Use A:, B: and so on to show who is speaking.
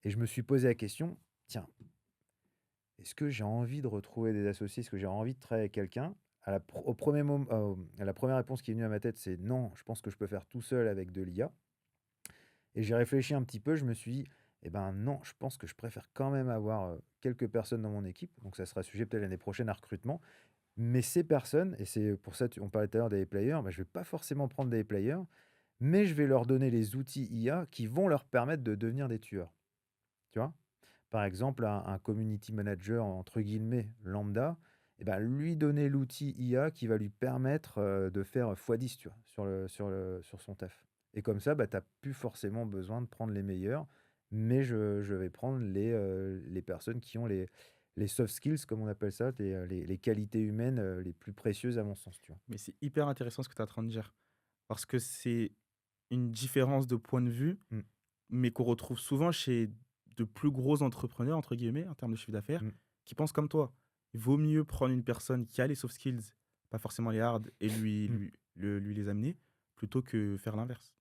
A: Et je me suis posé la question: «Tiens, est-ce que j'ai envie de retrouver des associés? Est-ce que j'ai envie de travailler avec quelqu'un?» À la pro au 1er à la première réponse qui est venue à ma tête, c'est: «Non, je pense que je peux faire tout seul avec de l'IA». Et j'ai réfléchi un petit peu, je me suis dit: «Eh ben, non, je pense que je préfère quand même avoir, quelques personnes dans mon équipe». Donc ça sera sujet peut-être l'année prochaine à recrutement. Mais ces personnes et c'est pour ça on parlait tout à l'heure des players, bah, je vais pas forcément prendre des players, mais je vais leur donner les outils IA qui vont leur permettre de devenir des tueurs, tu vois? Par exemple, un community manager entre guillemets «lambda», et ben, lui donner l'outil IA qui va lui permettre, de faire x10, tu vois? Sur son taf. Et comme ça, bah, tu as plus forcément besoin de prendre les meilleurs, mais je vais prendre les personnes qui ont les soft skills comme on appelle ça, les qualités humaines, les plus précieuses à mon sens, tu vois?
B: Mais c'est hyper intéressant ce que tu es en train de dire. Parce que c'est une différence de point de vue,
A: Mmh,
B: mais qu'on retrouve souvent chez de plus gros «entrepreneurs» entre guillemets, en termes de chiffre d'affaires,
A: mmh.
B: qui pensent comme toi. Il vaut mieux prendre une personne qui a les soft skills, pas forcément les hard, et lui
A: Mmh.
B: lui le lui les amener, plutôt que faire l'inverse.